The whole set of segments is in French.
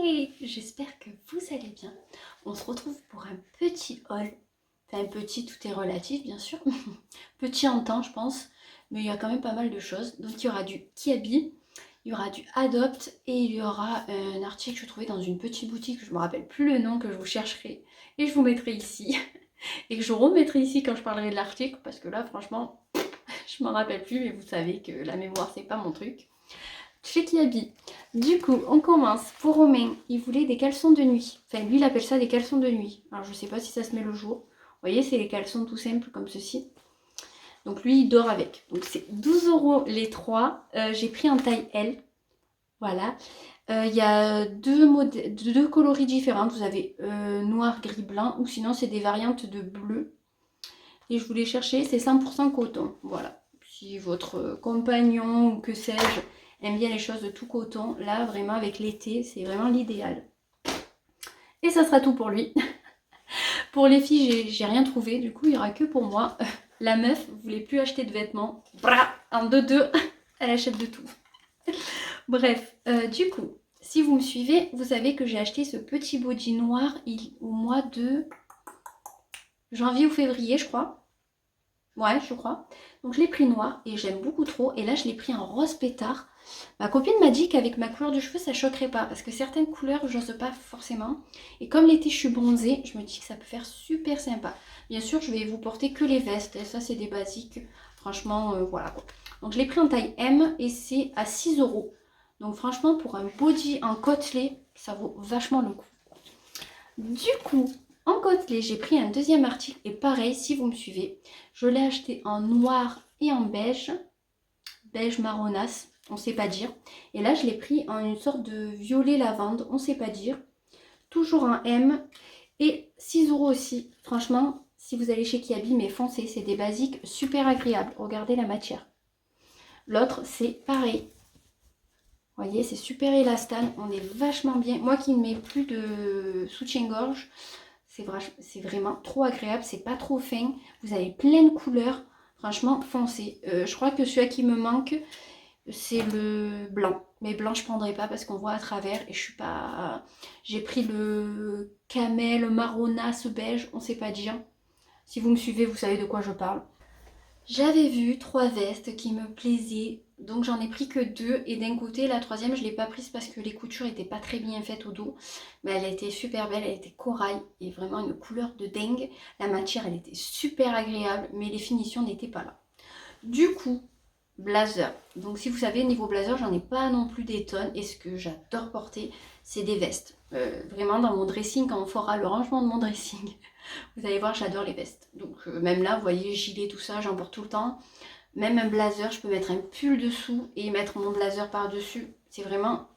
Hey, j'espère que vous allez bien. On se retrouve pour un petit haul. Enfin, petit, tout est relatif, bien sûr. Petit en temps, je pense. Mais il y a quand même pas mal de choses. Donc, il y aura du Kiabi, il y aura du Adopt et il y aura un article que je trouvais dans une petite boutique. Je ne me rappelle plus le nom, que je vous chercherai. Et je vous mettrai ici. Et que je remettrai ici quand je parlerai de l'article. Parce que là, franchement, je m'en rappelle plus. Mais vous savez que la mémoire, c'est pas mon truc. Chez Kiabi. Du coup, on commence. Pour Romain, il voulait des caleçons de nuit. Enfin, lui, il appelle ça des caleçons de nuit. Alors, je sais pas si ça se met le jour. Vous voyez, c'est les caleçons tout simples comme ceci. Donc, lui, il dort avec. Donc, c'est 12 € les trois. J'ai pris en taille L. Voilà. Il y a deux coloris différents. Vous avez noir, gris, blanc. Ou sinon, c'est des variantes de bleu. Et je voulais chercher, c'est 100% coton. Voilà. Si votre compagnon ou que sais-je aime bien les choses de tout coton, là vraiment avec l'été, c'est vraiment l'idéal. Et ça sera tout pour lui. Pour les filles, j'ai rien trouvé, du coup il n'y aura que pour moi. La meuf voulait plus acheter de vêtements. Bra, en deux, elle achète de tout. Bref, du coup, si vous me suivez, vous savez que j'ai acheté ce petit body noir au mois de janvier ou février, je crois. Ouais, je crois. Donc je l'ai pris noir et j'aime beaucoup trop. Et là, je l'ai pris en rose pétard. Ma copine m'a dit qu'avec ma couleur de cheveux, ça choquerait pas. Parce que certaines couleurs, j'ose pas forcément. Et comme l'été, je suis bronzée, je me dis que ça peut faire super sympa. Bien sûr, je vais vous porter que les vestes. Et ça, c'est des basiques. Franchement, voilà quoi. Donc je l'ai pris en taille M et c'est à 6 €. Donc franchement, pour un body en côtelé, ça vaut vachement le coup. Du coup, en côtelé, j'ai pris un deuxième article. Et pareil, si vous me suivez, je l'ai acheté en noir et en beige. Beige marronasse, on ne sait pas dire. Et là, je l'ai pris en une sorte de violet lavande, on ne sait pas dire. Toujours en M. Et 6 € aussi. Franchement, si vous allez chez Kiabi, mais foncez, c'est des basiques super agréables. Regardez la matière. L'autre, c'est pareil. Vous voyez, c'est super élastane. On est vachement bien. Moi qui ne mets plus de soutien-gorge, c'est vraiment trop agréable. C'est pas trop fin. Vous avez plein de couleurs. Franchement, foncez. Je crois que celui qui me manque, c'est le blanc. Mais blanc, je prendrai pas parce qu'on voit à travers et je suis pas... J'ai pris le camel, marronasse, beige, on sait pas dire. Si vous me suivez, vous savez de quoi je parle. J'avais vu 3 vestes qui me plaisaient, donc j'en ai pris que 2. Et d'un côté, la troisième, je ne l'ai pas prise parce que les coutures n'étaient pas très bien faites au dos. Mais elle était super belle, elle était corail et vraiment une couleur de dingue. La matière, elle était super agréable, mais les finitions n'étaient pas là. Du coup, blazer. Donc si vous savez, niveau blazer, j'en ai pas non plus des tonnes. Et ce que j'adore porter, c'est des vestes. Vraiment dans mon dressing, quand on fera le rangement de mon dressing, vous allez voir, j'adore les vestes. Donc même là, vous voyez, gilet, tout ça, j'en porte tout le temps. Même un blazer, je peux mettre un pull dessous et mettre mon blazer par-dessus. C'est vraiment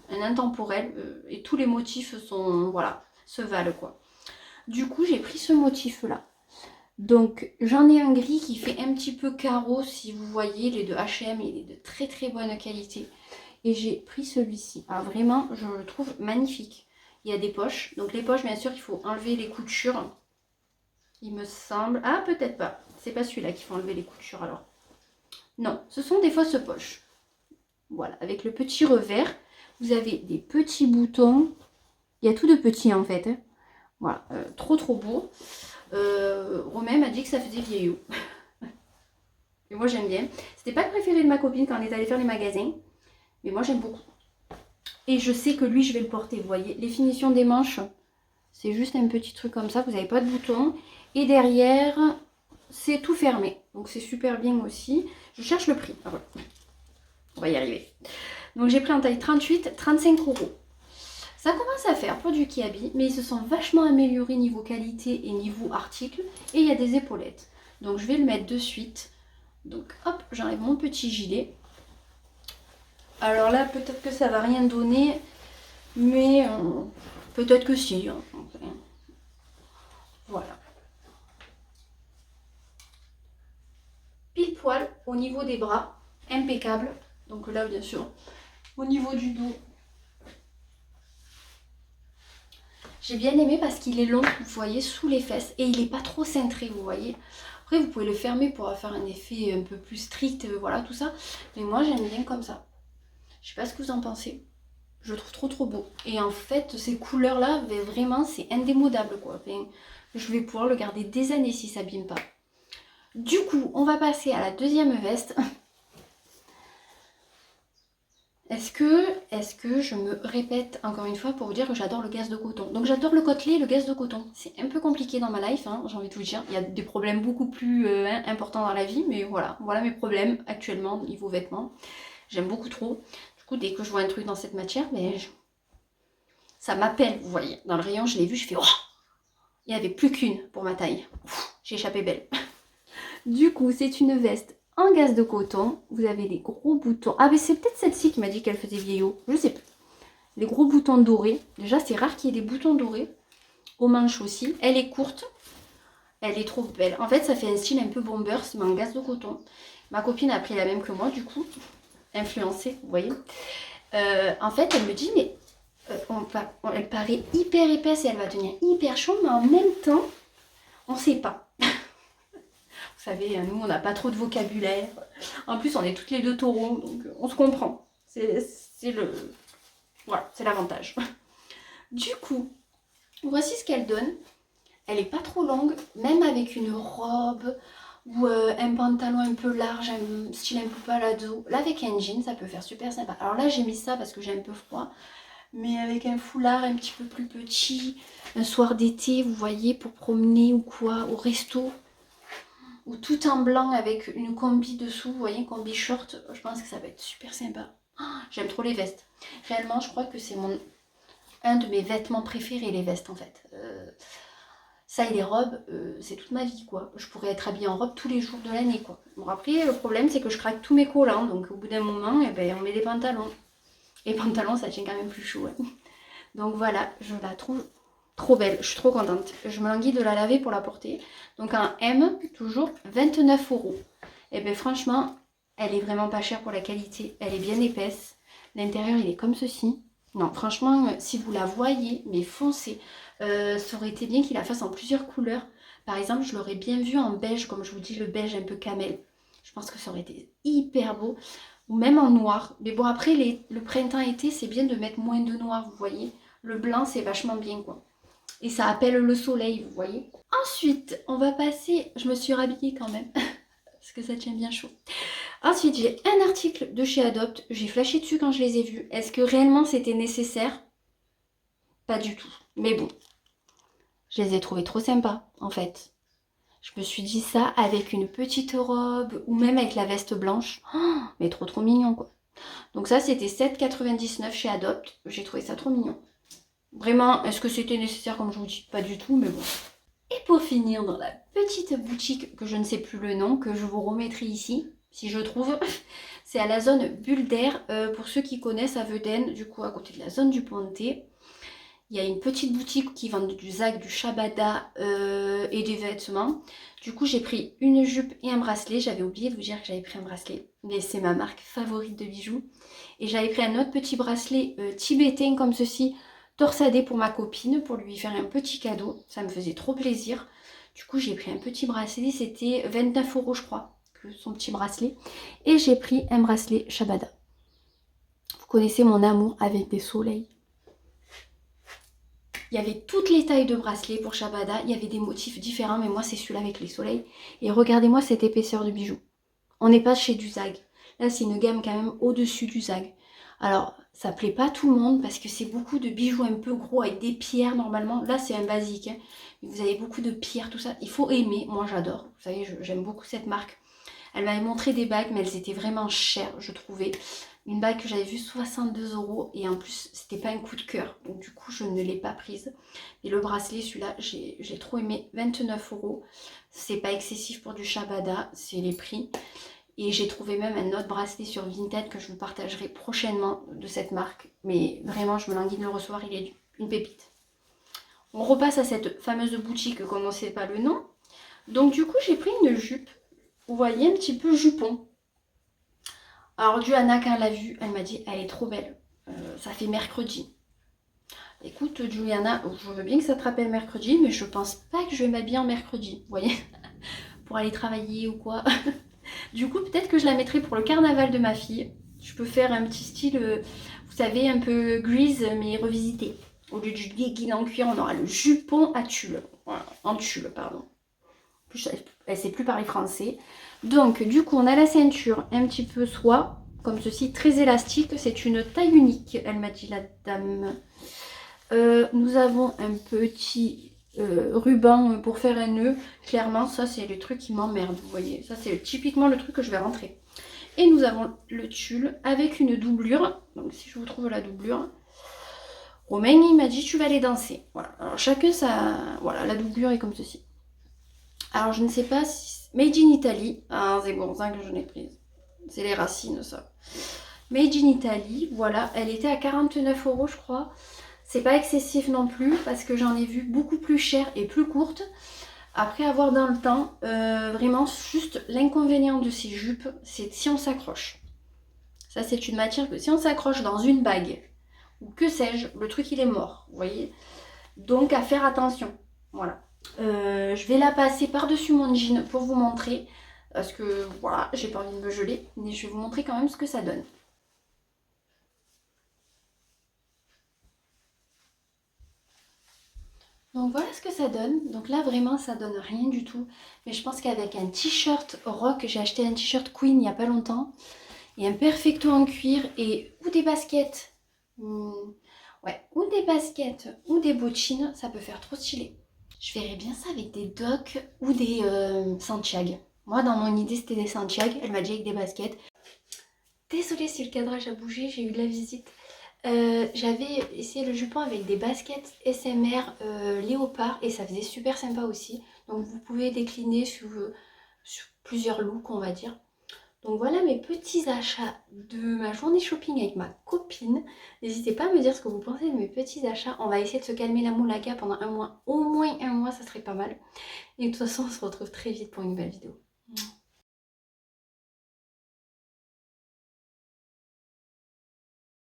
un intemporel. Et tous les motifs sont, voilà, se valent quoi. Du coup, j'ai pris ce motif-là. Donc j'en ai un gris qui fait un petit peu carreau, si vous voyez, il est de H&M, il est de très très bonne qualité. Et j'ai pris celui-ci. Alors vraiment, je le trouve magnifique. Il y a des poches. Donc les poches, bien sûr, il faut enlever les coutures. Il me semble... Ah, peut-être pas. C'est pas celui-là qu'il faut enlever les coutures alors. Non, ce sont des fausses poches. Voilà, avec le petit revers. Vous avez des petits boutons. Il y a tout de petit en fait. Hein. Voilà, trop trop beau. Romain m'a dit que ça faisait vieillot. Et moi j'aime bien. C'était pas le préféré de ma copine quand on est allé faire les magasins. Mais moi j'aime beaucoup. Et je sais que lui je vais le porter. Vous voyez, les finitions des manches, c'est juste un petit truc comme ça. Vous n'avez pas de bouton. Et derrière, c'est tout fermé. Donc c'est super bien aussi. Je cherche le prix. Ah, voilà. On va y arriver. Donc j'ai pris en taille 38, 35 €. Ça commence à faire pour du Kiabi, mais ils se sont vachement améliorés niveau qualité et niveau article. Et il y a des épaulettes. Donc je vais le mettre de suite. Donc hop, j'enlève mon petit gilet. Alors là, peut-être que ça va rien donner, mais peut-être que si. Hein. Voilà. Pile poil au niveau des bras, impeccable. Donc là, bien sûr, au niveau du dos, j'ai bien aimé parce qu'il est long, vous voyez, sous les fesses. Et il n'est pas trop cintré, vous voyez. Après, vous pouvez le fermer pour faire un effet un peu plus strict, voilà, tout ça. Mais moi, j'aime bien comme ça. Je sais pas ce que vous en pensez. Je le trouve trop beau. Et en fait, ces couleurs-là, vraiment, c'est indémodable, quoi. Enfin, je vais pouvoir le garder des années si ça s'abîme pas. Du coup, on va passer à la deuxième veste. Est-ce que je me répète encore une fois pour vous dire que j'adore le gaz de coton. Donc j'adore le côtelé et le gaz de coton. C'est un peu compliqué dans ma life, hein, j'ai envie de vous dire. Il y a des problèmes beaucoup plus importants dans la vie, mais voilà mes problèmes actuellement niveau vêtements. J'aime beaucoup trop. Du coup, dès que je vois un truc dans cette matière, ça m'appelle, vous voyez. Dans le rayon, je l'ai vu, je fais « Oh !» Il n'y avait plus qu'une pour ma taille. J'ai échappé belle. Du coup, c'est une veste en gaze de coton. Vous avez des gros boutons. Ah, mais c'est peut-être celle-ci qui m'a dit qu'elle faisait vieillot. Je sais plus. Les gros boutons dorés. Déjà, c'est rare qu'il y ait des boutons dorés. Aux manches aussi. Elle est courte. Elle est trop belle. En fait, ça fait un style un peu bombers, mais en gaze de coton. Ma copine a pris la même que moi, du coup. Influencée, vous voyez. En fait, elle me dit, mais elle paraît hyper épaisse et elle va devenir hyper chaude, mais en même temps, on ne sait pas. Vous savez, nous, on n'a pas trop de vocabulaire. En plus, on est toutes les deux taureaux, donc on se comprend. Voilà, c'est l'avantage. Du coup, voici ce qu'elle donne. Elle n'est pas trop longue, même avec une robe ou un pantalon un peu large, un style un peu palazzo. Là, avec un jean, ça peut faire super sympa. Alors là, j'ai mis ça parce que j'ai un peu froid. Mais avec un foulard un petit peu plus petit, un soir d'été, vous voyez, pour promener ou quoi, au resto. Ou tout en blanc avec une combi dessous, vous voyez, une combi short, je pense que ça va être super sympa. Oh, j'aime trop les vestes. Réellement, je crois que c'est un de mes vêtements préférés, les vestes en fait. Ça et les robes, c'est toute ma vie quoi. Je pourrais être habillée en robe tous les jours de l'année quoi. Bon après, le problème c'est que je craque tous mes collants, donc au bout d'un moment, eh ben, on met des pantalons. Les pantalons, ça tient quand même plus chaud. Hein. Donc voilà, je la trouve trop belle, je suis trop contente. Je me languis de la laver pour la porter. Donc en M, toujours 29 €. Et bien franchement, elle est vraiment pas chère pour la qualité. Elle est bien épaisse. L'intérieur, il est comme ceci. Non, franchement, si vous la voyez, mais foncez. Ça aurait été bien qu'il la fasse en plusieurs couleurs. Par exemple, je l'aurais bien vue en beige, comme je vous dis, le beige un peu camel. Je pense que ça aurait été hyper beau. Ou même en noir. Mais bon, après, le printemps-été, c'est bien de mettre moins de noir, vous voyez. Le blanc, c'est vachement bien, quoi. Et ça appelle le soleil, vous voyez. Ensuite, on va passer... Je me suis rhabillée quand même, parce que ça tient bien chaud. Ensuite, j'ai un article de chez Adopt. J'ai flashé dessus quand je les ai vus. Est-ce que réellement c'était nécessaire? Pas du tout. Mais bon, je les ai trouvés trop sympas, en fait. Je me suis dit ça avec une petite robe, ou même avec la veste blanche. Oh, mais trop mignon, quoi. Donc ça, c'était 7,99 € chez Adopt. J'ai trouvé ça trop mignon. Vraiment, est-ce que c'était nécessaire comme je vous dis? Pas du tout, mais bon. Et pour finir, dans la petite boutique, que je ne sais plus le nom, que je vous remettrai ici, si je trouve, c'est à la zone Bulle d'Air. Pour ceux qui connaissent, à Vedène, du coup, à côté de la zone du Pontet. Il y a une petite boutique qui vend du Zag, du Shabada et des vêtements. Du coup, j'ai pris une jupe et un bracelet. J'avais oublié de vous dire que j'avais pris un bracelet. Mais c'est ma marque favorite de bijoux. Et j'avais pris un autre petit bracelet tibétain comme ceci, torsadé pour ma copine, pour lui faire un petit cadeau. Ça me faisait trop plaisir. Du coup, j'ai pris un petit bracelet. C'était 29 € je crois, son petit bracelet. Et j'ai pris un bracelet Shabada. Vous connaissez mon amour avec des soleils. Il y avait toutes les tailles de bracelets pour Shabada. Il y avait des motifs différents, mais moi, c'est celui-là avec les soleils. Et regardez-moi cette épaisseur de bijoux. On n'est pas chez du Zag. Là, c'est une gamme quand même au-dessus du Zag. Alors, ça plaît pas tout le monde parce que c'est beaucoup de bijoux un peu gros avec des pierres normalement. Là, c'est un basique. Hein. Vous avez beaucoup de pierres, tout ça. Il faut aimer. Moi, j'adore. Vous savez, j'aime beaucoup cette marque. Elle m'avait montré des bagues, mais elles étaient vraiment chères, je trouvais. Une bague que j'avais vue 62 € et en plus c'était pas un coup de cœur, donc du coup je ne l'ai pas prise. Et le bracelet, celui-là, j'ai trop aimé, 29 €. C'est pas excessif pour du Shabada, c'est les prix. Et j'ai trouvé même un autre bracelet sur Vinted que je vous partagerai prochainement de cette marque. Mais vraiment, je me languis de le recevoir, il est une pépite. On repasse à cette fameuse boutique comme on ne sait pas le nom. Donc du coup j'ai pris une jupe, vous voyez, un petit peu jupon. Alors Juana, quand elle l'a vue, elle m'a dit elle est trop belle, ça fait mercredi. Écoute Juliana, je veux bien que ça te rappelle mercredi, mais je pense pas que je vais m'habiller en mercredi, vous voyez, pour aller travailler ou quoi. Du coup peut-être que je la mettrai pour le carnaval de ma fille. Je peux faire un petit style, vous savez, un peu grise, mais revisité. Au lieu du legging en cuir, on aura le jupon à tulle. Voilà, en tulle, pardon. Elle sait plus parler français. Donc, du coup, on a la ceinture un petit peu soie, comme ceci, très élastique. C'est une taille unique, elle m'a dit la dame. Nous avons un petit ruban pour faire un nœud. Clairement, ça, c'est le truc qui m'emmerde, vous voyez. Ça, c'est typiquement le truc que je vais rentrer. Et nous avons le tulle avec une doublure. Donc, si je vous trouve la doublure. Romain, il m'a dit, tu vas aller danser. Voilà. Alors, chacun sa... Voilà, la doublure est comme ceci. Alors, je ne sais pas si... Made in Italy. Ah, c'est bon, ça que je l'ai prise. C'est les racines, ça. Made in Italy, voilà. Elle était à 49 €, je crois. C'est pas excessif non plus, parce que j'en ai vu beaucoup plus chères et plus courtes. Après avoir dans le temps, vraiment, juste l'inconvénient de ces jupes, c'est si on s'accroche. Ça, c'est une matière que si on s'accroche dans une bague, ou que sais-je, le truc, il est mort, vous voyez. Donc, à faire attention. Voilà. Je vais la passer par-dessus mon jean pour vous montrer. Parce que, voilà, j'ai pas envie de me geler. Mais je vais vous montrer quand même ce que ça donne. Donc voilà ce que ça donne. Donc là vraiment ça donne rien du tout. Mais je pense qu'avec un t-shirt rock, j'ai acheté un t-shirt Queen il n'y a pas longtemps. Et un perfecto en cuir et ou des baskets. Ouais, ou des baskets ou des bottines, ça peut faire trop stylé. Je verrais bien ça avec des Docs ou des Santiago. Moi dans mon idée c'était des Santiago, elle m'a dit avec des baskets. Désolée si le cadrage a bougé, j'ai eu de la visite. J'avais essayé le jupon avec des baskets SMR léopard et ça faisait super sympa aussi. Donc vous pouvez décliner sur plusieurs looks on va dire. Donc voilà mes petits achats de ma journée shopping avec ma copine. N'hésitez pas à me dire ce que vous pensez de mes petits achats. On va essayer de se calmer la moulaga pendant un mois. Au moins un mois, ça serait pas mal. Et de toute façon, on se retrouve très vite pour une nouvelle vidéo.